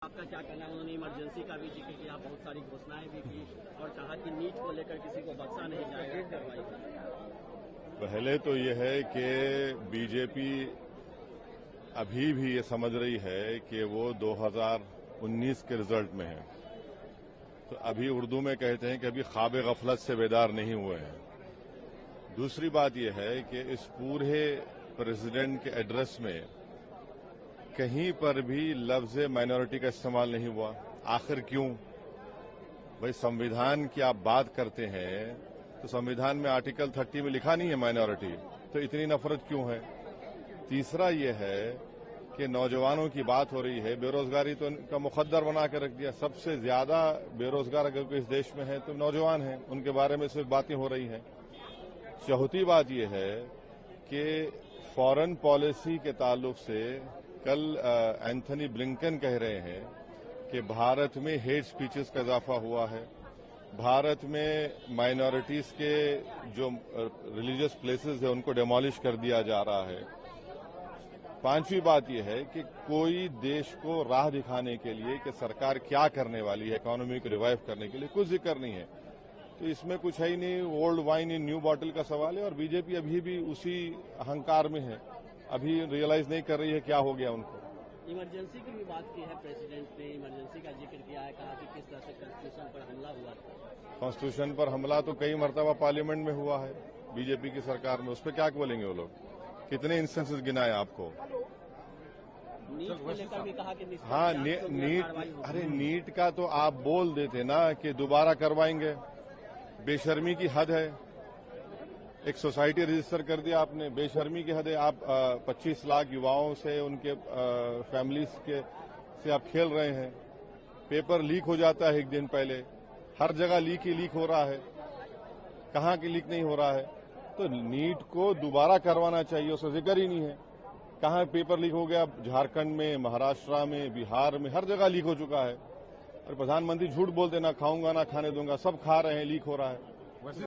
आपका क्या कहना है? उन्होंने इमरजेंसी का भी जिक्र किया, बहुत सारी घोषणाएं भी की और कहा कि नीट को लेकर किसी को बख्शा नहीं जाएगा कार्रवाई की। पहले तो ये है कि बीजेपी अभी भी ये समझ रही है कि वो 2019 के रिजल्ट में है। तो अभी उर्दू में कहते हैं कि अभी ख्वाब गफलत से बेदार नहीं हुए हैं। दूसरी बात यह है कि इस पूरे प्रेसिडेंट के एड्रेस में कहीं पर भी लफ्ज माइनॉरिटी का इस्तेमाल नहीं हुआ। आखिर क्यों? भाई संविधान की आप बात करते हैं तो संविधान में आर्टिकल 30 में लिखा नहीं है माइनॉरिटी, तो इतनी नफरत क्यों है? तीसरा ये है कि नौजवानों की बात हो रही है, बेरोजगारी तो इनका मुकद्दर बना के रख दिया। सबसे ज्यादा बेरोजगार अगर कोई इस देश में है तो नौजवान हैं, उनके बारे में सिर्फ बातें हो रही हैं। चौथी बात यह है कि फॉरेन पॉलिसी के ताल्लुक से कल एंथनी ब्लिंकन कह रहे हैं कि भारत में हेट स्पीचेस का इजाफा हुआ है, भारत में माइनॉरिटीज के जो रिलीजियस प्लेसेस है उनको डेमोलिश कर दिया जा रहा है। पांचवी बात यह है कि कोई देश को राह दिखाने के लिए कि सरकार क्या करने वाली है इकोनॉमी को रिवाइव करने के लिए, कुछ जिक्र नहीं है। तो इसमें कुछ है ही नहीं, old wine in new bottle का सवाल है और बीजेपी अभी भी उसी अहंकार में है, अभी रियलाइज नहीं कर रही है क्या हो गया उनको। इमरजेंसी की भी बात की है प्रेसिडेंट ने, इमरजेंसी का जिक्र किया है, कहा कि किस तरह से कॉन्स्टिट्यूशन पर हमला हुआ था। कॉन्स्टिट्यूशन पर हमला तो कई मरतबा पार्लियामेंट में हुआ है बीजेपी की सरकार में, उस पर क्या बोलेंगे वो लोग? कितने इंस्टेंसेस गिनाए आपको? नीट को लेकर भी कहा कि हाँ, नीट का तो आप बोल देते ना कि दोबारा करवाएंगे। बेशर्मी की हद है। एक सोसाइटी रजिस्टर कर दिया आपने, बेशर्मी की हद है। आप 25 लाख युवाओं से, उनके फैमिलीज के से आप खेल रहे हैं। पेपर लीक हो जाता है एक दिन पहले, हर जगह लीक ही लीक हो रहा है, कहाँ की लीक नहीं हो रहा है। तो नीट को दोबारा करवाना चाहिए, उसका जिक्र ही नहीं है। कहाँ पेपर लीक हो गया? झारखंड में, महाराष्ट्र में, बिहार में, हर जगह लीक हो चुका है। और प्रधानमंत्री झूठ बोलते, ना खाऊंगा ना खाने दूंगा, सब खा रहे हैं, लीक हो रहा है।